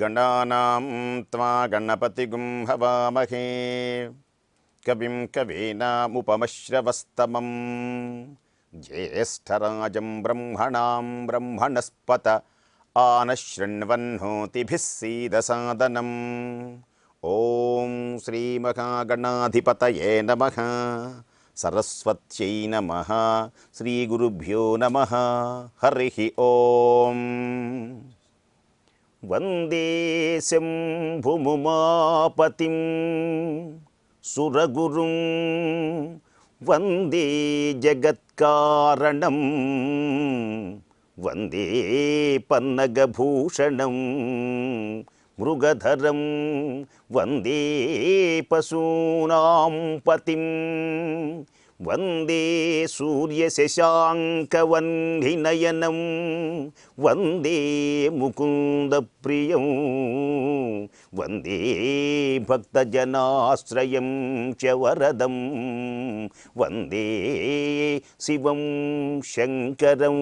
गणानां त्वा गणपतिगुं हवामहे कविं कवीनामुपमश्रवस्तमं ज्येष्ठराजं ब्रह्मणां ब्रह्मणस्पत आनशृण्वन्नोतिभिः सीदसादनम् ॐ श्रीमहागणाधिपतये नमः सरस्वत्यै नमः श्रीगुरुभ्यो नमः हरिः ॐ वंदे शंभुमुमापतिं सुरगुरुं वंदे जगत्कारणं वंदे पन्नगभूषणं मृगधरं वंदे पशूनां पतिं वंदे सूर्यशशाङ्कवह्निनयनं वंदे मुकुन्दप्रियं वंदे भक्तजनाश्रयं च वरदं वंदे शिवं शङ्करं।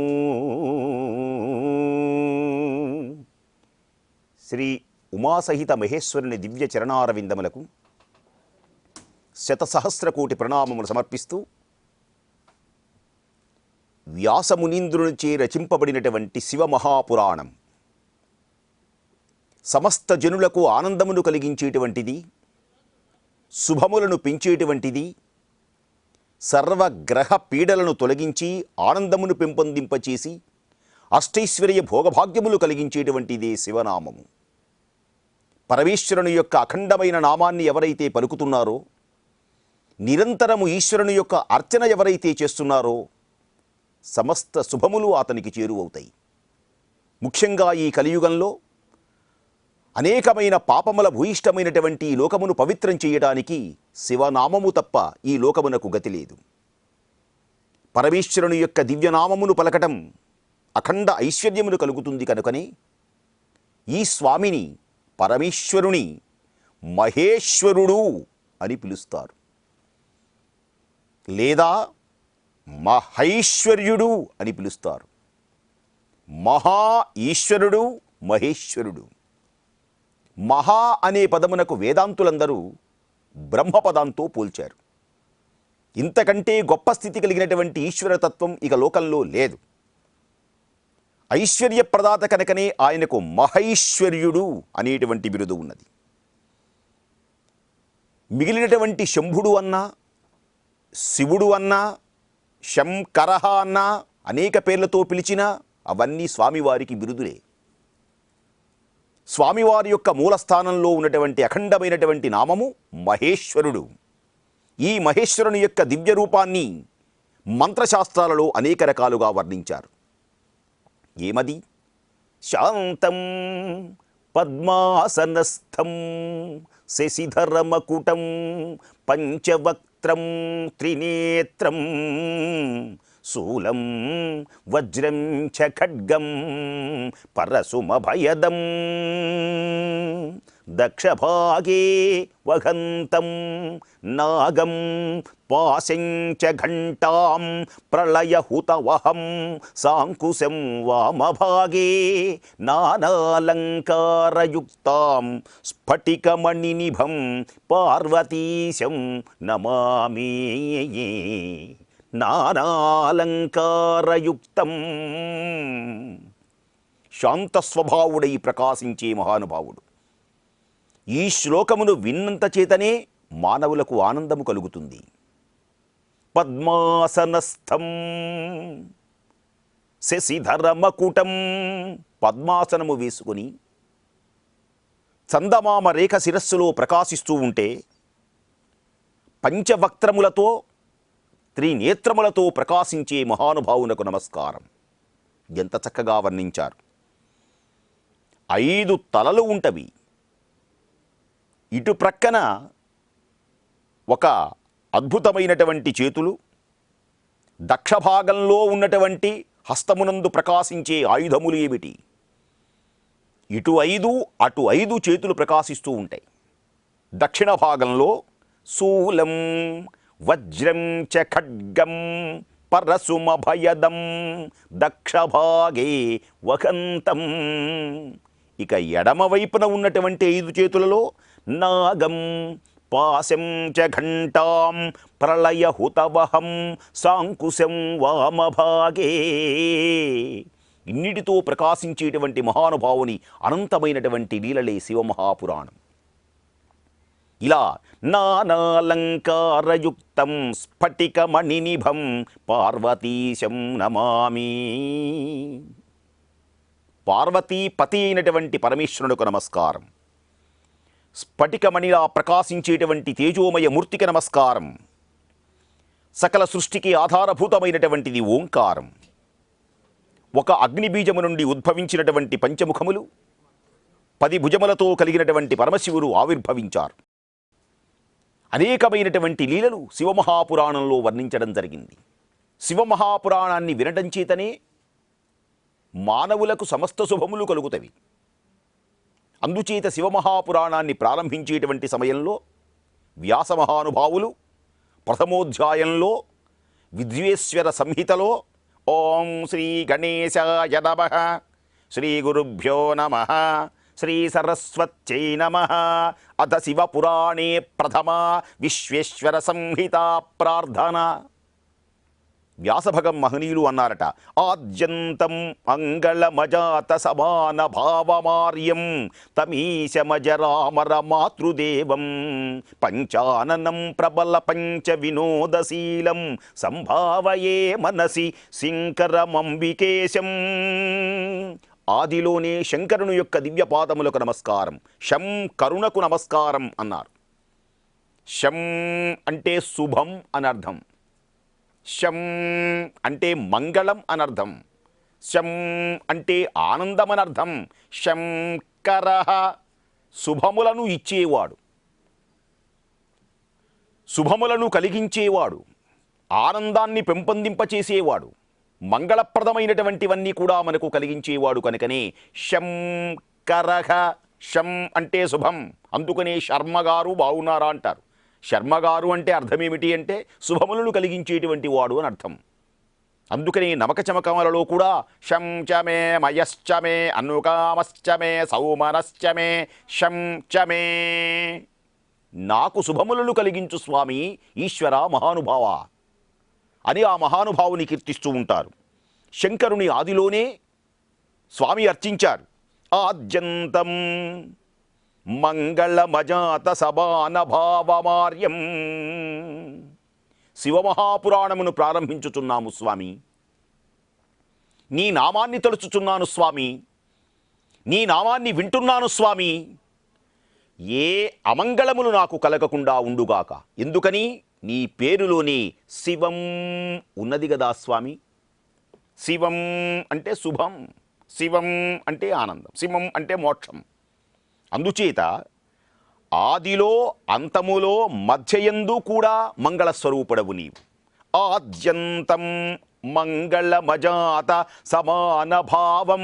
శ్రీ ఉమాసహిత మహేశ్వరుని దివ్య చరణారవిందములకు శతసహస్రకోటి ప్రణామములు సమర్పిస్తూ వ్యాసమునీంద్రునిచే రచింపబడినటువంటి శివమహాపురాణం సమస్త జనులకు ఆనందమును కలిగించేటువంటిది, శుభములను పెంచేటువంటిది, సర్వగ్రహ పీడలను తొలగించి ఆనందమును పెంపొందింపచేసి అష్టైశ్వర్య భోగభాగ్యములు కలిగించేటువంటిదే శివనామము. పరమేశ్వరుని యొక్క అఖండమైన నామాన్ని ఎవరైతే పలుకుతున్నారో, నిరంతరము ఈశ్వరుని యొక్క అర్చన ఎవరైతే చేస్తున్నారో సమస్త శుభములు అతనికి చేరువవుతాయి. ముఖ్యంగా ఈ కలియుగంలో అనేకమైన పాపముల భూయిష్టమైనటువంటి ఈ లోకమును పవిత్రం చేయడానికి శివనామము తప్ప ఈ లోకమునకు గతి లేదు. పరమేశ్వరుని యొక్క దివ్యనామమును పలకటం అఖండ ఐశ్వర్యమును కలుగుతుంది కనుకనే ఈ స్వామిని పరమేశ్వరుని మహేశ్వరుడు అని పిలుస్తారు, లేదా మహైశ్వర్యుడు అని పిలుస్తారు. మహా ఈశ్వరుడు, మహేశ్వరుడు. మహా అనే పదమునకు వేదాంతులందరూ బ్రహ్మపదంతో పోల్చారు. ఇంతకంటే గొప్ప స్థితి కలిగినటువంటి ఈశ్వరతత్వం ఇక లోకంలో లేదు. ఐశ్వర్యప్రదాత కనుకనే ఆయనకు మహైశ్వర్యుడు అనేటువంటి బిరుదు ఉన్నది. మిగిలినటువంటి శంభుడు అన్నా, శివుడు అన్నా, శంకరహ అన్నా, అనేక పేర్లతో పిలిచినా అవన్నీ స్వామివారికి బిరుదులే. స్వామివారి యొక్క మూలస్థానంలో ఉన్నటువంటి అఖండమైనటువంటి నామము మహేశ్వరుడు. ఈ మహేశ్వరుని యొక్క దివ్య రూపాన్ని మంత్రశాస్త్రాలలో అనేక రకాలుగా వర్ణించారు. ఏమది? శాంతం పద్మాసనస్థం శశిధరమకుటం పంచవక్త్రం త్రినేత్రం శూలం వజ్రం చ ఖడ్గం పరశుమభయదం దక్షభాగే వహంతం నాగం పాశం చ ఘంటాం ప్రళయహుతవహం సాంకుశం వామభాగే నానాలంకారయుక్తాం స్ఫటికమణినిభం పార్వతీశం నమామి. నానాలంకారయుక్తం. శాంతస్వభావుడై ప్రకాశించే మహానుభావుడు. ఈ శ్లోకమును విన్నంత చేతనే మానవులకు ఆనందము కలుగుతుంది. పద్మాసనస్థం శశిధరమకుటం. పద్మాసనము వేసుకొని చందమామ రేఖ శిరస్సులో ప్రకాశిస్తూ ఉంటే, పంచవక్త్రములతో త్రినేత్రములతో ప్రకాశించే మహానుభావునకు నమస్కారం. ఎంత చక్కగా వర్ణించారు. 5 తలలు ఉంటవి. ఇటు ప్రక్కన ఒక అద్భుతమైనటువంటి చేతులు, దక్షభాగంలో ఉన్నటువంటి హస్తమునందు ప్రకాశించే ఆయుధములు ఏమిటి? ఇటు 5 అటు 5 చేతులు ప్రకాశిస్తూ ఉంటాయి. దక్షిణ భాగంలో శూలం వజ్రం చ ఖడ్గం పరశుమభయదం దక్షభాగే వహంతం. ఇక ఎడమవైపున ఉన్నటువంటి 5 చేతులలో నాగం పాశం చ ఘంటాం ప్రళయ హుతవహం సాంకుశం వామభాగే. ఇన్నిటితో ప్రకాశించేటువంటి మహానుభావుని అనంతమైనటువంటి లీలలే శివమహాపురాణం. ఇలా నానాలంకారయుక్తం స్ఫటికమణినిభం పార్వతీశం నమామి. పార్వతీపతి అయినటువంటి పరమేశ్వరునికి నమస్కారం. స్ఫటికమణిలా ప్రకాశించేటువంటి తేజోమయ మూర్తికి నమస్కారం. సకల సృష్టికి ఆధారభూతమైనటువంటిది ఓంకారం. ఒక అగ్నిబీజము నుండి ఉద్భవించినటువంటి పంచముఖములు 10 భుజములతో కలిగినటువంటి పరమశివుడు ఆవిర్భవించారు. అనేకమైనటువంటి లీలలు శివమహాపురాణంలో వర్ణించడం జరిగింది. శివమహాపురాణాన్ని వినడం చేతనే మానవులకు సమస్త శుభములు కలుగుతవి. అందుచేత శివమహాపురాణాన్ని ప్రారంభించేటువంటి సమయంలో వ్యాస మహానుభావులు ప్రథమోధ్యాయంలో విద్వేశ్వర సంహితలో ఓం శ్రీ గణేశాయ నమః, శ్రీ గురుభ్యో నమః, శ్రీ సరస్వత్యై నమః, అథ శివపురాణే ప్రథమా విశ్వేశ్వర సంహిత ప్రార్థన. వ్యాసభగం మహనీయులు అన్నారట, ఆద్యంతం మంగళమజాత సమాన భావమార్యం తమీశమజరామర మాతృదేవం పంచాననం ప్రబల పంచ వినోదశీలం సంభావయే మనసి శంకరమంబికేశం. ఆదిలోనే శంకరుని యొక్క దివ్యపాదములకు నమస్కారం, శం కరుణకు నమస్కారం అన్నారు. శం అంటే శుభం అనర్థం, శం అంటే మంగళం అనర్థం, శం అంటే ఆనందం అనర్థం. శంకర శుభములను ఇచ్చేవాడు, శుభములను కలిగించేవాడు, ఆనందాన్ని పెంపొందింపచేసేవాడు, మంగళప్రదమైనటువంటివన్నీ కూడా మనకు కలిగించేవాడు కనుకనే శంకరః. శం అంటే శుభం, అందుకనే శర్మగారు బాగున్నారా అంటారు. శర్మగారు అంటే అర్థమేమిటి అంటే శుభములను కలిగించేటువంటి వాడు అని అర్థం. అందుకనే నమక చమకములలో కూడా శం చమే మయశ్చమే అనుకామశ్చమే సౌమనశ్చమే శం చమే. నాకు శుభములను కలిగించు స్వామి ఈశ్వర మహానుభావ అని ఆ మహానుభావుని కీర్తిస్తూ ఉంటారు. శంకరుని ఆదిలోనే స్వామి అర్చించారు. ఆద్యంతం మంగళమజాత సమాన భావమార్యం. శివమహాపురాణమును ప్రారంభించుచున్నాము స్వామి. నీ నామాన్ని తలుచుచున్నాను స్వామి, నీ నామాన్ని వింటున్నాను స్వామి. ఏ అమంగళములు నాకు కలగకుండా ఉండుగాక. ఎందుకని? నీ పేరులోని శివం ఉన్నది కదా స్వామి. శివం అంటే శుభం, శివం అంటే ఆనందం, శివం అంటే మోక్షం. అందుచేత ఆదిలో అంతములో మధ్యయందు కూడా మంగళస్వరూపుడవు నీవు. ఆద్యంతం మంగళమజాత సమాన భావం.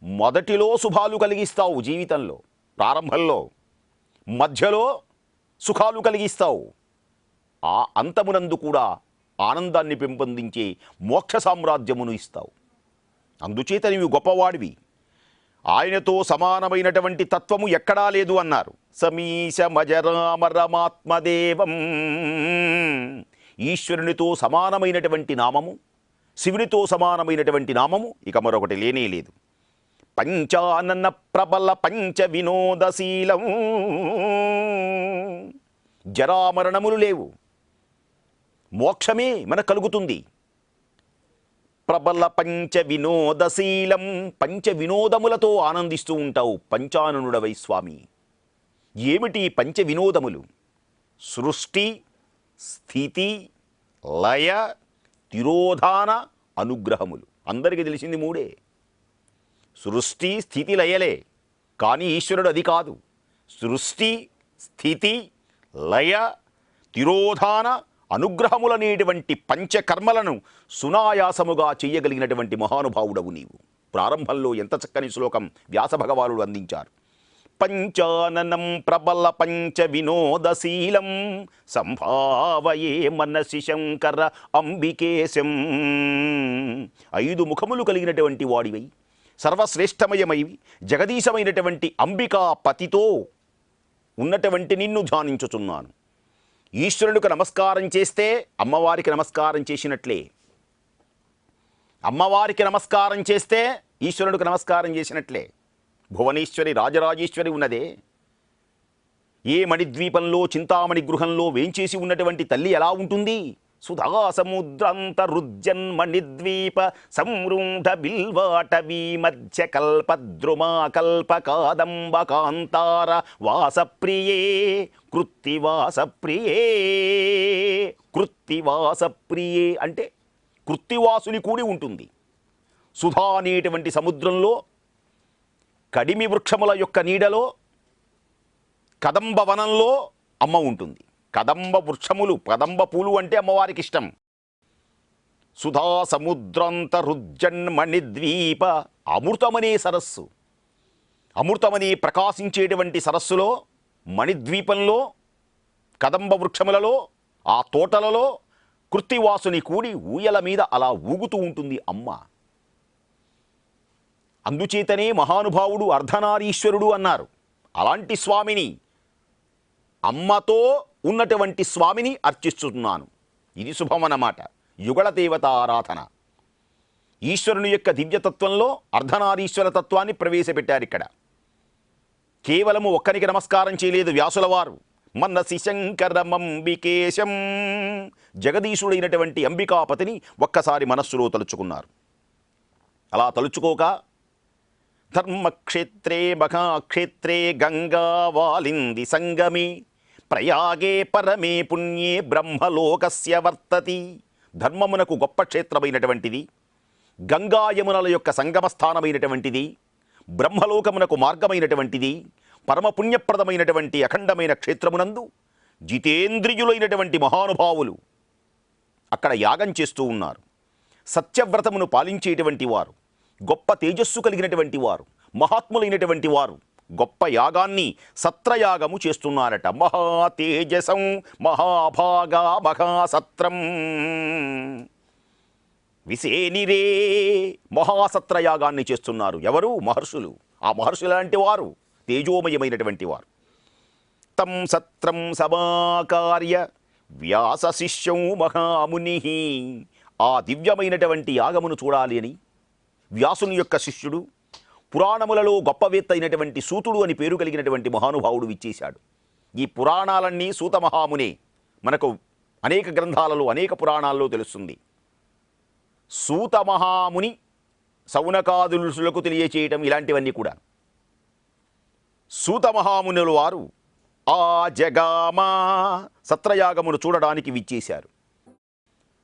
మొదటిలో శుభాలు కలిగిస్తావు జీవితంలో, ప్రారంభంలో, మధ్యలో సుఖాలు కలిగిస్తావు, ఆ అంతమునందు కూడా ఆనందాన్ని పెంపొందించే మోక్ష సామ్రాజ్యమును ఇస్తావు. అందుచేత నీవు గొప్పవాడివి. ఆయనతో సమానమైనటువంటి తత్వము ఎక్కడా లేదు అన్నారు. సమీశమజరామరమాత్మదేవం. ఈశ్వరునితో సమానమైనటువంటి నామము, శివునితో సమానమైనటువంటి నామము ఇక మరొకటి లేనే లేదు. పంచానన ప్రబల పంచ వినోదశీలం. జరామరణములు లేవు, మోక్షమే మనకు కలుగుతుంది. ప్రబల పంచ వినోదశీలం. పంచ వినోదములతో ఆనందిస్తూ ఉంటావు పంచాననుడవై స్వామి. ఏమిటి పంచ వినోదములు? సృష్టి, స్థితి, లయ, తిరోధాన, అనుగ్రహములు. అందరికీ తెలిసింది మూడే. సృష్టి, స్థితి, లయలే. కానీ ఈశ్వరుడు అది కాదు. సృష్టి, స్థితి, లయ, తిరోధాన, అనుగ్రహములనేటువంటి పంచకర్మలను సునాయాసముగా చెయ్యగలిగినటువంటి మహానుభావుడవు నీవు. ప్రారంభంలో ఎంత చక్కని శ్లోకం వ్యాసభగవానుడు అందించారు. పంచాననం ప్రబల పంచ వినోదశీలం సంభావయే మనసి శంకర అంబికేశం. 5 ముఖములు కలిగినటువంటి వాడివై సర్వశ్రేష్టమయమై జగదీశమైనటువంటి అంబికా పతితో ఉన్నటువంటి నిన్ను ధ్యానించుచున్నాను. ఈశ్వరునికి నమస్కారం చేస్తే అమ్మవారికి నమస్కారం చేసినట్లే. అమ్మవారికి నమస్కారం చేస్తే ఈశ్వరునికి నమస్కారం చేసినట్లే. భువనేశ్వరి రాజరాజేశ్వరి ఉన్నదే, ఏ మణిద్వీపంలో చింతామణి గృహంలో వేంచేసి ఉన్నటువంటి తల్లి ఎలా ఉంటుంది? సుధా సముద్రంతరుజ్జన్మణిద్వీప సంరూఢ బిల్వాటవీ మధ్య కల్పద్రుమా కల్పకాదంబ కాంతార వాసప్రియే కృత్తివాసప్రియే. కృత్తివాసప్రియే అంటే కృత్తివాసుని కూడి ఉంటుంది. సుధా అనేటువంటి సముద్రంలో కడిమి వృక్షముల యొక్క నీడలో కదంబ వనంలో అమ్మ ఉంటుంది. కదంబ వృక్షములు, కదంబ పూలు అంటే అమ్మవారికి ఇష్టం. సుధా సముద్రాంతరుజ్జన్మణిద్వీప అమృతమనే సరస్సు, అమృతమనే ప్రకాశించేటువంటి సరస్సులో మణిద్వీపంలో కదంబ వృక్షములలో ఆ తోటలలో కృత్తివాసుని కూడి ఊయల మీద అలా ఊగుతూ ఉంటుంది అమ్మ. అందుచేతనే మహానుభావుడు అర్ధనారీశ్వరుడు అన్నారు. అలాంటి స్వామిని, అమ్మతో ఉన్నటువంటి స్వామిని అర్చిస్తున్నాను. ఇది శుభమన్నమాట. యుగళ దేవత ఆరాధన. ఈశ్వరుని యొక్క దివ్యతత్వంలో అర్ధనారీశ్వర తత్వాన్ని ప్రవేశపెట్టారు ఇక్కడ. కేవలము ఒక్కరికి నమస్కారం చేయలేదు వ్యాసుల వారు. మనసి శంకరమంబికేశం, జగదీశుడైనటువంటి అంబికాపతిని ఒక్కసారి మనస్సులో తలుచుకున్నారు. అలా తలుచుకోక ధర్మక్షేత్రే మహాక్షేత్రే గంగా వాలింది సంగమే ప్రయాగే పరమే పుణ్యే బ్రహ్మలోకస్య వర్తతి. ధర్మమునకు గొప్ప క్షేత్రమైనటువంటిది, గంగా యమునల యొక్క సంగమస్థానమైనటువంటిది, బ్రహ్మలోకమునకు మార్గమైనటువంటిది, పరమపుణ్యప్రదమైనటువంటి అఖండమైన క్షేత్రమునందు జితేంద్రియులైనటువంటి మహానుభావులు అక్కడ యాగం చేస్తూ ఉన్నారు. సత్యవ్రతమును పాలించేటువంటి వారు, గొప్ప తేజస్సు కలిగినటువంటి వారు, మహాత్ములైనటువంటి వారు గొప్ప యాగాన్ని సత్రయాగము చేస్తున్నారట. మహాతేజసం మహాభాగా మహాసత్రం విసేనిరే. మహాసత్రయాగాన్ని చేస్తున్నారు. ఎవరు? మహర్షులు. ఆ మహర్షులు లాంటి వారు తేజోమయమైనటువంటి వారు. తం సత్రం సమాకార్య వ్యాస శిష్యం మహాముని. ఆ దివ్యమైనటువంటి యాగమును చూడాలి అని వ్యాసుని యొక్క శిష్యుడు, పురాణములలో గొప్పవేత్త అయినటువంటి సూతుడు అని పేరు కలిగినటువంటి మహానుభావుడు విచ్చేశాడు. ఈ పురాణాలన్నీ సూత మహామునే. మనకు అనేక గ్రంథాలలో, అనేక పురాణాల్లో తెలుస్తుంది. సూత మహాముని సౌనకాదులకు తెలియచేయటం ఇలాంటివన్నీ కూడా. సూత మహామునుల వారు ఆ జగామా సత్రయాగమును చూడడానికి విచ్చేశారు.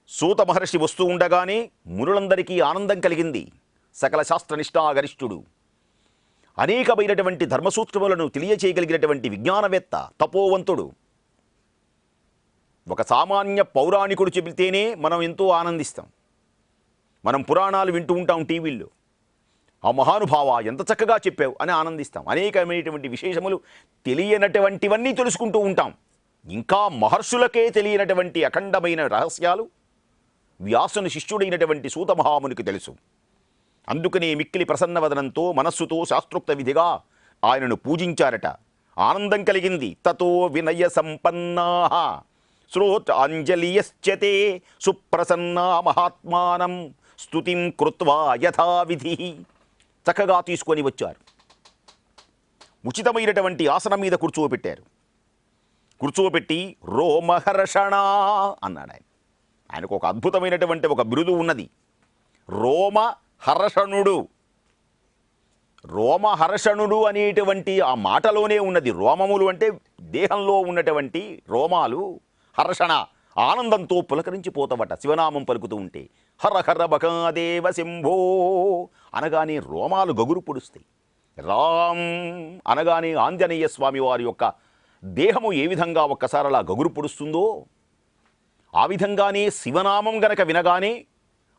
సూత మహర్షి వస్తూ ఉండగానే మునులందరికీ ఆనందం కలిగింది. సకల శాస్త్రనిష్ఠాగరిష్ఠుడు, అనేకమైనటువంటి ధర్మసూత్రములను తెలియచేయగలిగినటువంటి విజ్ఞానవేత్త, తపోవంతుడు. ఒక సామాన్య పౌరాణికుడు చెబితేనే మనం ఎంతో ఆనందిస్తాం. మనం పురాణాలు వింటూ ఉంటాం టీవీల్లో. ఆ మహానుభావ ఎంత చక్కగా చెప్పావు అని ఆనందిస్తాం. అనేకమైనటువంటి విశేషములు తెలియనటువంటివన్నీ తెలుసుకుంటూ ఉంటాం. ఇంకా మహర్షులకే తెలియనటువంటి అఖండమైన రహస్యాలు వ్యాసుని శిష్యుడైనటువంటి సూత మహామునికి తెలుసు. అందుకనే మిక్కిలి ప్రసన్నవదనంతో మనస్సుతో శాస్త్రోక్త విధిగా ఆయనను పూజించారట. ఆనందం కలిగింది. తతో వినయ సంపన్నా శ్రోతాంజలియశ్చతే సుప్రసన్నా మహాత్మానం స్తుతిం కృత్వా యథావిధి. చక్కగా తీసుకొని వచ్చారు. ఉచితమైనటువంటి ఆసనం మీద కూర్చోబెట్టారు. కూర్చోబెట్టి రోమహర్షణ అన్నాడు ఆయన. ఆయనకు ఒక అద్భుతమైనటువంటి ఒక బిరుదు ఉన్నది, రోమహర్షణుడు. రోమహర్షణుడు అనేటువంటి ఆ మాటలోనే ఉన్నది. రోమములు అంటే దేహంలో ఉన్నటువంటి రోమాలు. హర్షణ ఆనందంతో పులకరించిపోతావట శివనామం పలుకుతూ ఉంటే. హర హర మహాదేవ శంభో అనగానే రోమాలు గగురు పొడుస్తాయి. రామ్ అనగానే ఆంజనేయ స్వామి వారి యొక్క దేహము ఏ విధంగా ఒక్కసారి అలా గగురు పొడుస్తుందో ఆ విధంగానే శివనామం గనక వినగానే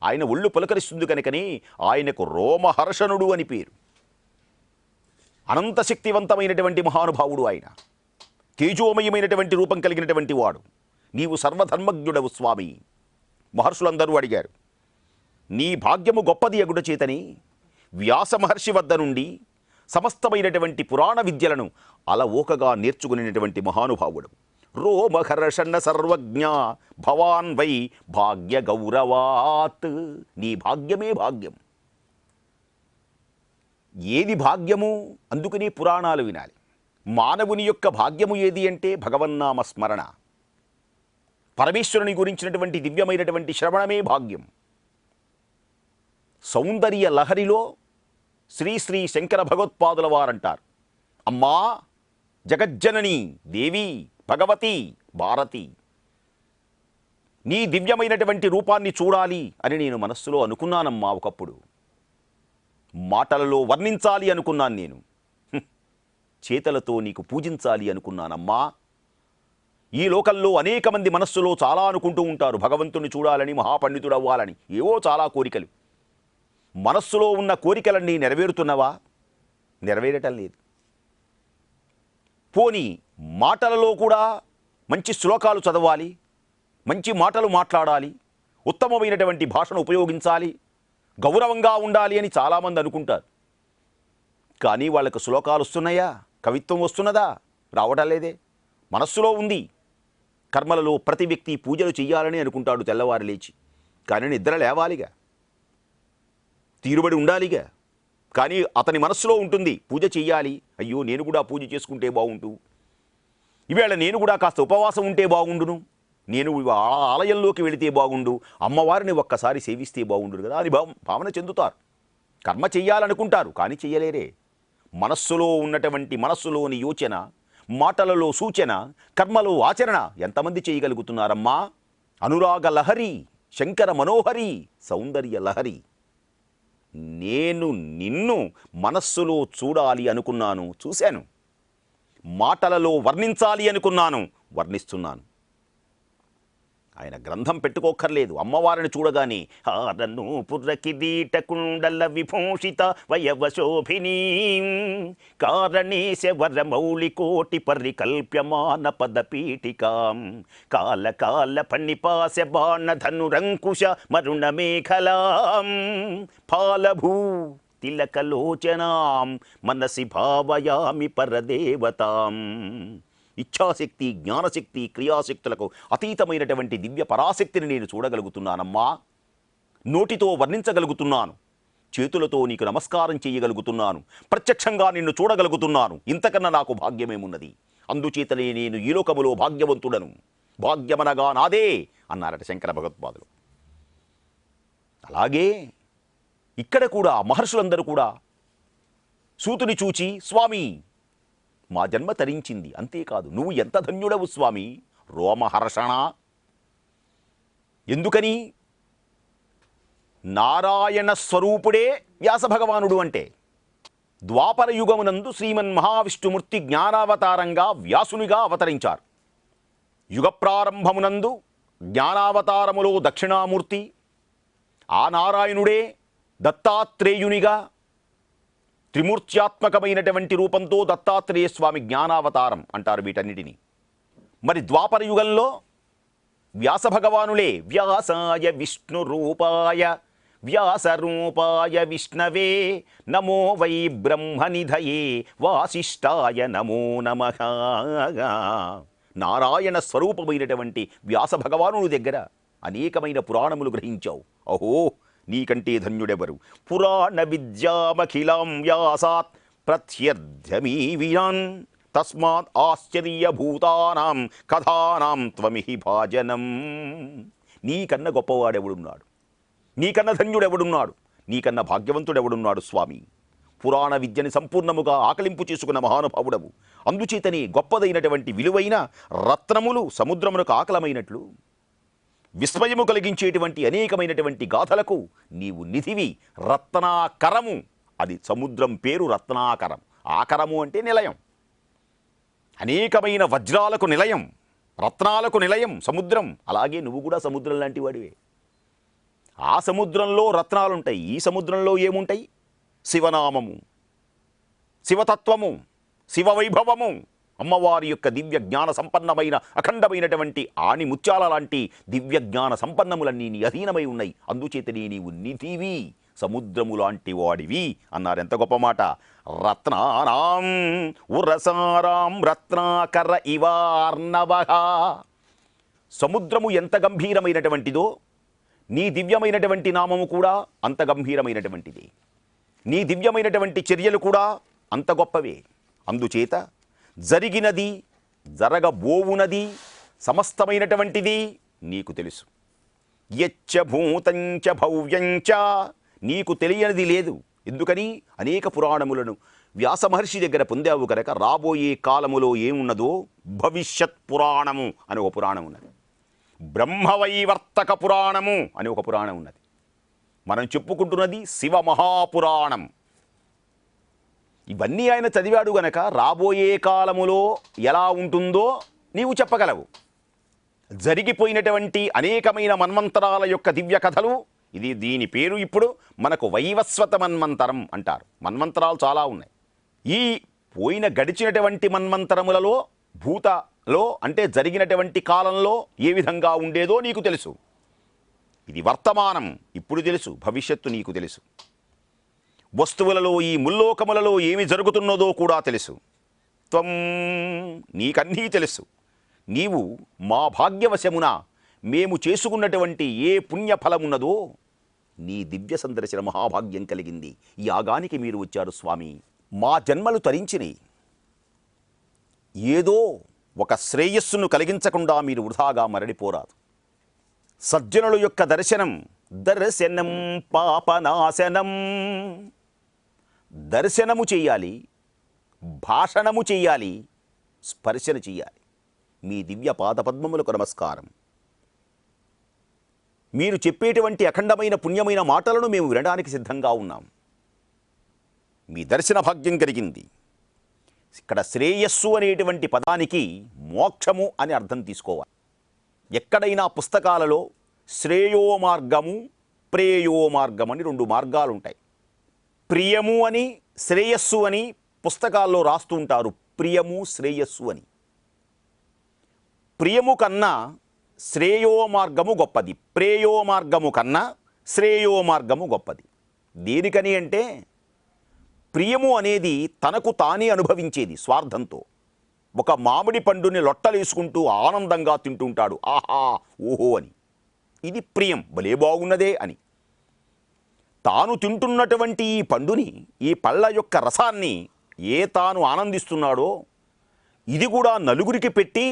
ఆయన ఒళ్ళు పులకరిస్తుంది. కనుకనే ఆయనకు రోమహర్షణుడు అని పేరు. అనంత శక్తివంతమైనటువంటి మహానుభావుడు ఆయన. తేజోమయమైనటువంటి రూపం కలిగినటువంటి వాడు. నీవు సర్వధర్మజ్ఞుడవు స్వామి. మహర్షులందరూ అడిగారు, నీ భాగ్యము గొప్పది అగుట చేతని వ్యాస మహర్షి వద్ద నుండి సమస్తమైనటువంటి పురాణ విద్యలను అలవోకగా నేర్చుకునేటువంటి మహానుభావుడు. రోమహర్షణ సర్వజ్ఞ భవాన్ వై భాగ్య గౌరవాత్. నీ భాగ్యమే భాగ్యం. ఏది భాగ్యము? అందుకని పురాణాలు వినాలి. మానవుని యొక్క భాగ్యము ఏది అంటే భగవన్నామ స్మరణ, పరమేశ్వరుని గురించినటువంటి దివ్యమైనటువంటి శ్రవణమే భాగ్యం. సౌందర్య లహరిలో శ్రీ శ్రీ శంకర భగవత్పాదుల వారంటారు, అమ్మా జగజ్జనని దేవి భగవతి భారతి, నీ దివ్యమైనటువంటి రూపాన్ని చూడాలి అని నేను మనస్సులో అనుకున్నానమ్మా. ఒకప్పుడు మాటలలో వర్ణించాలి అనుకున్నాను నేను, చేతలతో నీకు పూజించాలి అనుకున్నానమ్మా. ఈ లోకంలో అనేక మంది మనస్సులో చాలా అనుకుంటూ ఉంటారు, భగవంతుని చూడాలని, మహాపండితుడు అవ్వాలని, ఏవో చాలా కోరికలు. మనస్సులో ఉన్న కోరికలన్నీ నెరవేరుతున్నవా? నెరవేరటం లేదు. పోనీ మాటలలో కూడా మంచి శ్లోకాలు చదవాలి, మంచి మాటలు మాట్లాడాలి, ఉత్తమమైనటువంటి భాషను ఉపయోగించాలి, గౌరవంగా ఉండాలి అని చాలామంది అనుకుంటారు. కానీ వాళ్ళకు శ్లోకాలు వస్తున్నాయా? కవిత్వం వస్తున్నదా? రావటం లేదే. మనస్సులో ఉంది. కర్మలలో ప్రతి వ్యక్తి పూజలు చెయ్యాలని అనుకుంటాడు తెల్లవారు లేచి, కానీ నిద్ర లేవాలిగా, తీరుబడి ఉండాలిగా. కానీ అతని మనస్సులో ఉంటుంది పూజ చెయ్యాలి, అయ్యో నేను కూడా పూజ చేసుకుంటే బాగుంటు, ఈవేళ నేను కూడా కాస్త ఉపవాసం ఉంటే బాగుండును, నేను ఆలయంలోకి వెళితే బాగుండు, అమ్మవారిని ఒక్కసారి సేవిస్తే బాగుండు కదా అని భావన చెందుతారు. కర్మ చెయ్యాలనుకుంటారు కానీ చెయ్యలేరే. మనస్సులో ఉన్నటువంటి మనస్సులోని యోచన, మాటలలో సూచన, కర్మలో ఆచరణ ఎంతమంది చేయగలుగుతున్నారమ్మా? అనురాగ లహరి, శంకర మనోహరి, సౌందర్య లహరి. నేను నిన్ను మనస్సులో చూడాలి అనుకున్నాను, చూశాను. మాటలలో వర్ణించాలి అనుకున్నాను, వర్ణిస్తున్నాను. ఆయన గ్రంథం పెట్టుకోక్కర్లేదు. అమ్మవారిని చూడగానే హారను పుర్రకిరీట కుండల విభూషిత వయవశోభినీ కారణేశ వరమౌళి కోటి పరికల్ప్యమాన పదపీఠికాం కాల కాల ఫణిపాశ బాణధనురంకుశ మరుణ మేఖలాం ఫాలభూ తిలకలోచనాం మనసి భావయామి పరదేవతాం. ఇచ్ఛాశక్తి, జ్ఞానశక్తి, క్రియాశక్తులకు అతీతమైనటువంటి దివ్య పరాశక్తిని నేను చూడగలుగుతున్నానమ్మా. నోటితో వర్ణించగలుగుతున్నాను, చేతులతో నీకు నమస్కారం చేయగలుగుతున్నాను, ప్రత్యక్షంగా నిన్ను చూడగలుగుతున్నాను. ఇంతకన్నా నాకు భాగ్యమేమున్నది? అందుచేతనే నేను ఈ లోకములో భాగ్యవంతుడను, భాగ్యమనగా నాదే అన్నారట శంకర భగవత్పాదులు. అలాగే ఇక్కడ కూడా మహర్షులందరూ కూడా సూతుని చూచి, స్వామి మా జన్మ తరించింది, అంతేకాదు నువ్వు ఎంత ధన్యుడవు స్వామి, రోమహర్షణ. ఎందుకని? నారాయణ స్వరూపుడే వ్యాసభగవానుడు అంటే. ద్వాపర యుగమునందు శ్రీమన్ మహావిష్ణుమూర్తి జ్ఞానావతారంగా వ్యాసునిగా అవతరించారు. యుగ ప్రారంభమునందు జ్ఞానావతారములో దక్షిణామూర్తి, ఆ నారాయణుడే దత్తాత్రేయునిగా త్రిమూర్త్యాత్మకమైనటువంటి రూపంతో దత్తాత్రేయ స్వామి జ్ఞానావతారం అంటారు వీటన్నిటినీ. మరి ద్వాపర యుగంలో వ్యాస భగవానులే వ్యాసాయ విష్ణు రూపాయ వ్యాసరూపాయ విష్ణవే నమో వై బ్రహ్మనిధయే వాసిష్ఠాయ నమో నమః. నారాయణ స్వరూపమైనటువంటి వ్యాస భగవానుడి దగ్గర అనేకమైన పురాణములు గ్రహించావు. అహో, నీకంటే ధన్యుడెవరు? పురాణ విద్యామఖిలాం వ్యాసాత్ ప్రత్యర్థమీవియాన్ తస్మాత్ ఆశ్చర్యభూతానాం కథానాం త్వమిహి భాజనం. నీకన్న గొప్పవాడెవడున్నాడు? నీకన్న ధన్యుడెవడున్నాడు? నీకన్న భాగ్యవంతుడెవడున్నాడు స్వామి? పురాణ విద్యని సంపూర్ణముగా ఆకలింపు చేసుకున్న మహానుభావుడవు. అందుచేతనే గొప్పదైనటువంటి విలువైన రత్నములు సముద్రమునకు ఆకలమైనట్లు విస్మయము కలిగించేటువంటి అనేకమైనటువంటి గాథలకు నీవు నిధివి, రత్నాకరము. అది సముద్రం పేరు రత్నాకరం. ఆకరము అంటే నిలయం. అనేకమైన వజ్రాలకు నిలయం, రత్నాలకు నిలయం సముద్రం. అలాగే నువ్వు కూడా సముద్రం లాంటి వాడివే. ఆ సముద్రంలో రత్నాలుంటాయి, ఈ సముద్రంలో ఏముంటాయి? శివనామము, శివతత్వము, శివవైభవము, అమ్మవారి యొక్క దివ్య జ్ఞాన సంపన్నమైన అఖండమైనటువంటి ఆణి ముత్యాల లాంటి దివ్య జ్ఞాన సంపన్నములన్నీ నీ అధీనమై ఉన్నాయి. అందుచేతనే నీవు నిధివి, సముద్రము లాంటి వాడివి అన్నారు. ఎంత గొప్ప మాట. రత్నానాం ఉరసారాం రత్నాకర ఇవార్ణవః. సముద్రము ఎంత గంభీరమైనటువంటిదో నీ దివ్యమైనటువంటి నామము కూడా అంత గంభీరమైనటువంటిది. నీ దివ్యమైనటువంటి చర్యలు కూడా అంత గొప్పవే. అందుచేత జరిగినది, జరగబోవునది, సమస్తమైనటువంటిది నీకు తెలుసు. యచ్చ భూతంచ భవ్యంచ, నీకు తెలియనిది లేదు. ఎందుకని? అనేక పురాణములను వ్యాస మహర్షి దగ్గర పొందావు కనుక రాబోయే కాలములో ఏమున్నదో భవిష్యత్ పురాణము అని ఒక పురాణం ఉన్నది. బ్రహ్మవైవర్తక పురాణము అని ఒక పురాణం ఉన్నది. మనం చెప్పుకుంటున్నది శివ మహాపురాణం. ఇవన్నీ ఆయన చదివాడు గనక రాబోయే కాలములో ఎలా ఉంటుందో నీవు చెప్పగలవు. జరిగిపోయినటువంటి అనేకమైన మన్వంతరాల యొక్క దివ్య కథలు ఇది. దీని పేరు ఇప్పుడు మనకు వైవస్వత మన్వంతరం అంటారు. మన్వంతరాలు చాలా ఉన్నాయి. ఈ గడిచినటువంటి మన్వంతరములలో భూతలో అంటే జరిగినటువంటి కాలంలో ఏ విధంగా ఉండేదో నీకు తెలుసు. ఇది వర్తమానం, ఇప్పుడు తెలుసు. భవిష్యత్తు నీకు తెలుసు. వస్తువులలో ఈ ముల్లోకములలో ఏమి జరుగుతున్నదో కూడా తెలుసు. త్వం, నీకన్నీ తెలుసు. నీవు మా భాగ్యవశమున మేము చేసుకున్నటువంటి ఏ పుణ్యఫలమున్నదో నీ దివ్య సందర్శన మహాభాగ్యం కలిగింది. ఈ యాగానికి మీరు వచ్చారు స్వామి. మా జన్మలు తరించినాయి. ఏదో ఒక శ్రేయస్సును కలిగించకుండా మీరు వృధాగా మరడిపోరాదు. సజ్జనుల యొక్క దర్శనం, దర్శనం పాపనాశనం. దర్శనము చెయ్యాలి, భాషణము చెయ్యాలి, స్పర్శన చెయ్యాలి. మీ దివ్య పాదపద్మములకు నమస్కారం. మీరు చెప్పేటువంటి అఖండమైన పుణ్యమైన మాటలను మేము వినడానికి సిద్ధంగా ఉన్నాం. మీ దర్శన భాగ్యం కలిగింది. ఇక్కడ శ్రేయస్సు అనేటువంటి పదానికి మోక్షము అని అర్థం తీసుకోవాలి. ఎక్కడైనా పుస్తకాలలో శ్రేయో మార్గము, ప్రేయో మార్గం అని రెండు మార్గాలు ఉంటాయి. ప్రియము అని, శ్రేయస్సు అని పుస్తకాల్లో రాస్తూ ఉంటారు. ప్రియము, శ్రేయస్సు అని. ప్రియము కన్నా శ్రేయో మార్గము గొప్పది. ప్రేయో మార్గము కన్నా శ్రేయో మార్గము గొప్పది. దేనికని అంటే ప్రియము అనేది తనకు తానే అనుభవించేది స్వార్థంతో. ఒక మామిడి పండుని లొట్టలేసుకుంటూ ఆనందంగా తింటుంటాడు, ఆహా ఓహో అని. ఇది ప్రియం, భలే బాగున్నదే అని. తాను తింటున్నటువంటి ఈ పండుని, ఈ పళ్ళ యొక్క రసాన్ని తాను ఆనందిస్తున్నాడో ఇది కూడా నలుగురికి పెట్టి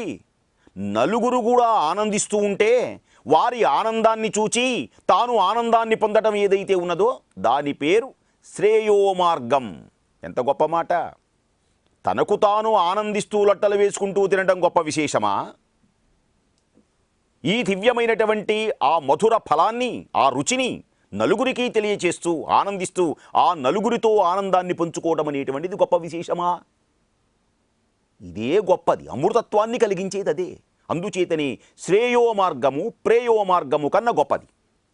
నలుగురు కూడా ఆనందిస్తూ ఉంటే వారి ఆనందాన్ని చూచి తాను ఆనందాన్ని పొందడం ఏదైతే ఉన్నదో దాని పేరు శ్రేయో మార్గం. ఎంత గొప్ప మాట. తనకు తాను ఆనందిస్తూ లొట్టలు వేసుకుంటూ తినడం గొప్ప విశేషమా? ఈ దివ్యమైనటువంటి ఆ మధుర ఫలాన్ని, ఆ రుచిని నలుగురికి తెలియచేస్తూ ఆనందిస్తూ ఆ నలుగురితో ఆనందాన్ని పంచుకోవడం అనేటువంటిది గొప్ప విశేషమా? ఇదే గొప్పది. అమృతత్వాన్ని కలిగించేది అదే. అందుచేతనే శ్రేయో మార్గము ప్రేయో మార్గము కన్నా గొప్పది.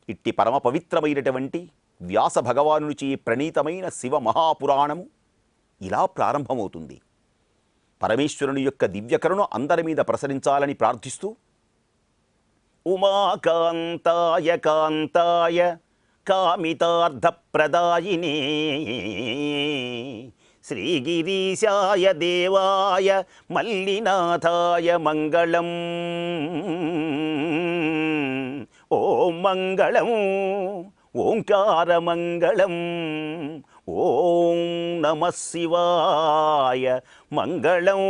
ఇట్టి పరమ పవిత్రమైనటువంటి వ్యాస భగవానునిచే ప్రణీతమైన శివ మహాపురాణము ఇలా ప్రారంభమవుతుంది. పరమేశ్వరుని యొక్క దివ్యకరుణ అందరి మీద ప్రసరించాలని ప్రార్థిస్తూ ఉమాకాంతాయ కాంతాయ కామితార్థప్రదాయినే శ్రీగిరీశాయ దేవాయ మల్లినాథాయ మంగళం. ఓం మంగళం, ఓంకారమంగళం. ఓం నమః శివాయ మంగళం.